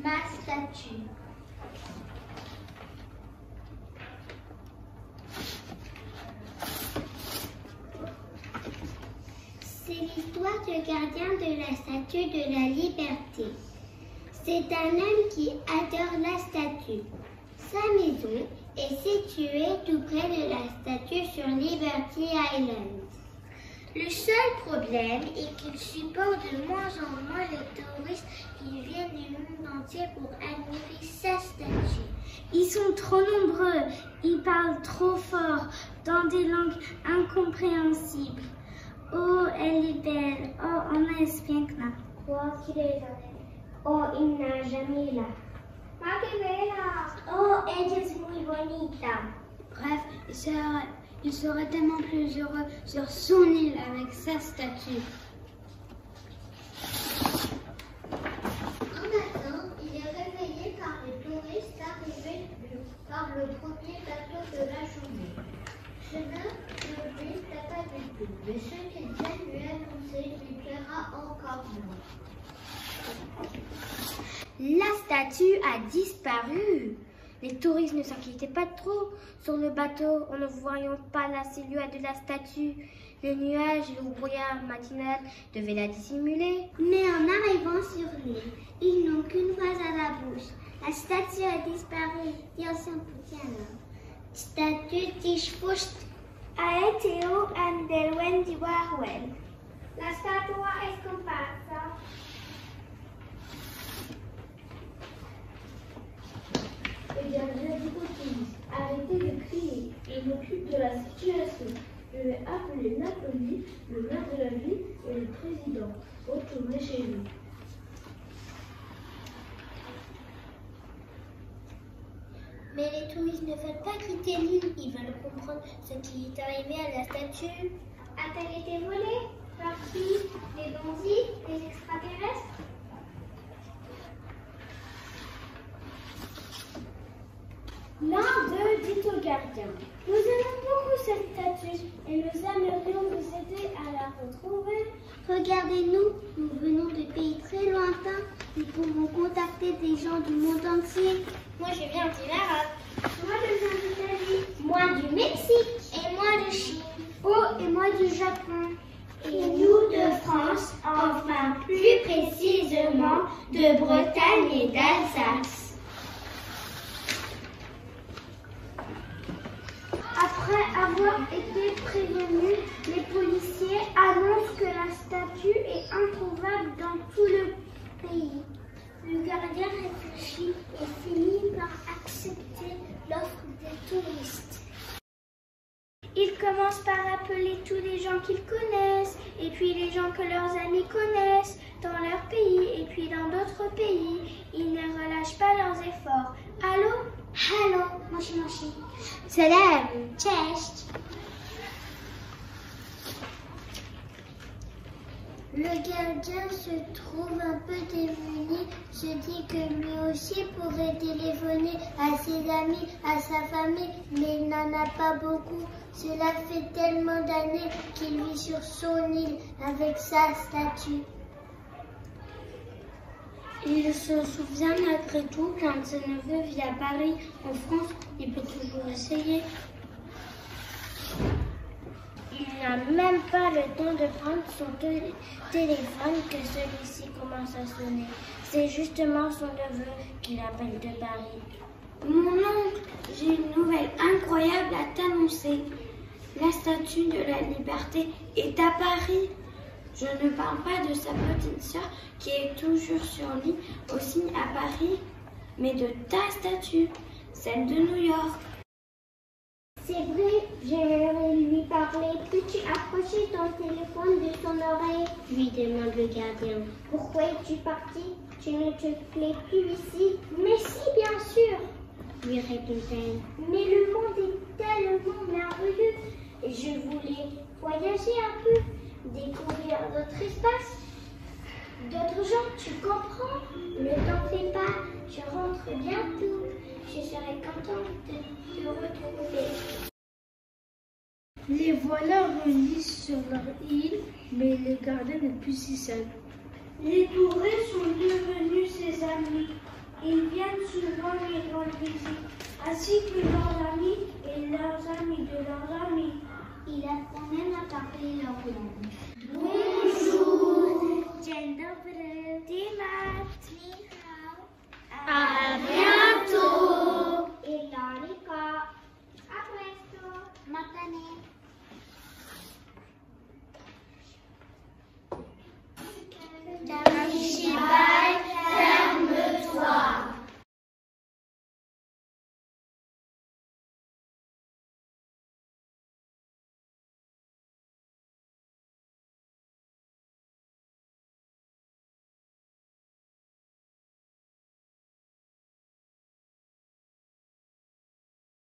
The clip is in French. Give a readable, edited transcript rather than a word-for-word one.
ma statue. C'est l'histoire du gardien de la Statue de la Liberté. C'est un homme qui adore la statue. Sa maison est située tout près de la statue sur Liberty Island. Le seul problème est qu'il supporte de moins en moins les touristes qui viennent du monde entier pour admirer sa statue. Ils sont trop nombreux, ils parlent trop fort, dans des langues incompréhensibles. Oh, elle est belle. Oh, ona es piękna. Wow, oh, inna jamila. Ah, qué bella. Oh, ella es muy bonita. Bref, il serait tellement plus heureux sur son île avec sa statue. Un matin, il est réveillé par les touristes arrivés par le premier bateau de la journée. Cela ne lui plaît pas du tout, mais ce qu'il vient lui annoncer lui plaira encore moins. La statue a disparu. Les touristes ne s'inquiétaient pas trop. Sur le bateau, on ne voyait pas la silhouette de la statue. Le nuage et le brouillard matinal devaient la dissimuler. Mais en arrivant sur l'île, ils n'ont qu'une phrase à la bouche. La statue a disparu. Dios en pusiano. Statue disfust. Aeteo and del Wendy Warwell. La statua è scomparsa. Eh bien, j'ai dit arrêtez de crier, je m'occupe de la situation. Je vais appeler Napoli, le maire de la ville et le président. Retournez chez vous. Mais les touristes ne veulent pas quitter l'île, ils veulent comprendre ce qui est arrivé à la statue. A-t-elle été volée? Par qui? Les bandits? Les extraterrestres? L'un d'eux dit au gardien: nous aimons beaucoup cette statue et nous aimerions vous aider à la retrouver. Regardez-nous, nous venons de pays très lointains. Nous pouvons contacter des gens du monde entier. Moi, je viens d'Irak. Moi, je viens d'Italie. Moi, du Mexique. Et moi, de Chine. Oh, et moi, du Japon. Et nous, de France, enfin, plus précisément, de Bretagne et d'Alsace. Après avoir été prévenus, les policiers annoncent que la statue est introuvable dans tout le pays. Le gardien réfléchit et finit par accepter l'offre des touristes. Il commence par appeler tous les gens qu'ils connaissent, et puis les gens que leurs amis connaissent dans leur pays, et puis dans d'autres pays. Ils ne relâchent pas leurs efforts. Allô? Halo, moshi moshi. Salam. Cześć. Le gardien se trouve un peu démuni, se dit que lui aussi pourrait téléphoner à ses amis, à sa famille, mais il n'en a pas beaucoup. Cela fait tellement d'années qu'il vit sur son île avec sa statue. Il se souvient malgré tout qu'un de ses neveux vit à Paris, en France. Il peut toujours essayer. Il n'a même pas le temps de prendre son téléphone que celui-ci commence à sonner. C'est justement son neveu qui l'appelle de Paris. Mon oncle, j'ai une nouvelle incroyable à t'annoncer. La statue de la Liberté est à Paris. Je ne parle pas de sa petite sœur qui est toujours sur l'île, aussi à Paris, mais de ta statue, celle de New York. C'est vrai, j'aimerais lui parler. Peux-tu approcher ton téléphone de son oreille? Lui demande le gardien. Pourquoi es-tu parti? Tu ne te plais plus ici? Mais si, bien sûr, lui répond-elle. Mais le monde est tellement merveilleux et je voulais voyager un peu, découvrir d'autres espaces, d'autres gens, tu comprends? Ne t'en fais pas, je rentre bientôt. Je serai contente de te retrouver. Les voilà revenus sur leur île, mais le gardien n'est plus si seul. Les touristes sont devenus ses amis. Ils viennent souvent les rendre visite, ainsi que leurs amis et leurs amis de leurs amis. Il apprend même à parler leur langue. Bonjour. Dzień dobry. Dimat. Ni hao. À bientôt. Et Larika. A presto. Matane. Dame